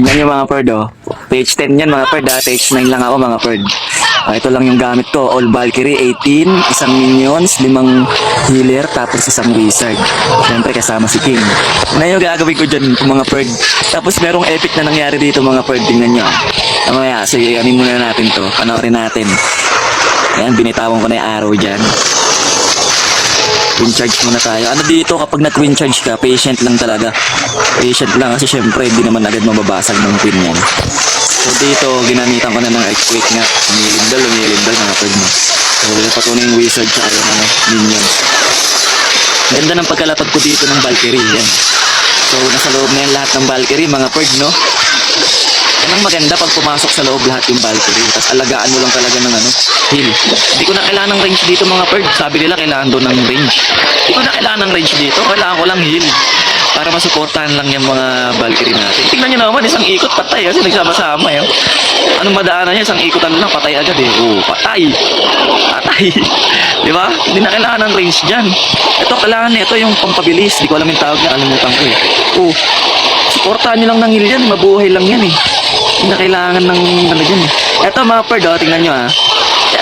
Yan yung mga bird, oh. Page 10 yan mga bird, ha. Page 9 lang ako mga bird. Ito lang yung gamit ko. All Valkyrie, 18, isang minions, 5 healer, tapos isang wizard. Siyempre kasama si King. Na yung gagawin ko dyan mga bird. Tapos merong epic na nangyari dito mga bird. Tingnan nyo. Mamaya, sige, amin muna natin to. Panoorin natin. Ayan, binitawan ko na yung arrow dyan. Twin charge muna tayo. Ano dito kapag na-twin charge ka, patient lang talaga. Patient lang kasi syempre hindi naman agad mababasag ng twin yan. So dito, ginamitan ko na ng earthquake nga. Umilindal mga pwede mo. So nilipat ko na yung wizard sa yung minion. Ganda ng pagkalapag ko dito ng Valkyrie. Yan. So nasa loob na yan lahat ng Valkyrie mga pwede, no? Yan ang maganda pag pumasok sa loob lahat yung Valkyrie. Tapos alagaan mo lang talaga ng heal. Hindi ko na kailangan ng range dito mga bird. Sabi nila kailangan doon ng range. Hindi ko na kailangan ng range dito. Kailangan ko lang heal. Para masuportahan lang yung mga Valkyrie natin. Tingnan nyo naman, isang ikot patay. Kasi nagsama-sama yun. Anong madaanan niya? Isang ikotan lang, patay agad eh. Oh, patay. Patay. Diba? Hindi na kailangan ng range dyan. Ito, kailangan ito yung pampabilis. Hindi ko alam yung tawag niya. Kalimutan ko eh. Oh, suportahan nyo lang ng heal yan. Mabuhay lang yan eh. Hindi na kailangan ng ano dyan eh. Ito mga bird, oh, tingnan nyo ah.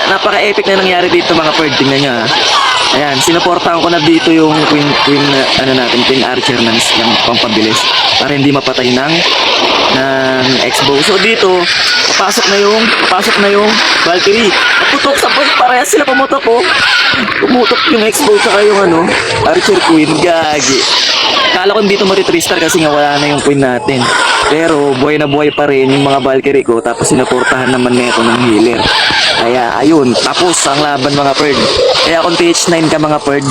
Napaka-epic na nangyari dito mga bird. Tingnan nyo ah. Ayan, sinuportahan ko na dito yung twin archer ng pampabilis para hindi mapatay ng X-bow. So dito, papasok na yung Valkyrie. Naputok sa point, parehas sila pumutok oh. Pumutok yung X-bow saka yung archer queen, gagi. Akala ko dito mati-3-star kasi nga wala na yung queen natin. Pero buhay na buhay pa rin yung mga Valkyrie ko. Tapos sinuportahan naman nito ng healer. Kaya ayun, tapos ang laban mga bird. Kaya kung TH9 ka mga bird,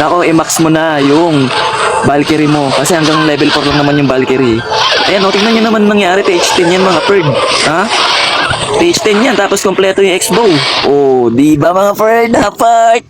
nako i-max mo na yung Valkyrie mo. Kasi hanggang level 4 lang naman yung Valkyrie. Ayan o, tingnan nyo naman nangyari TH10 yan mga bird. Ha? TH10 yan, tapos kompleto yung X-bow. Oh, di ba mga bird? Dapat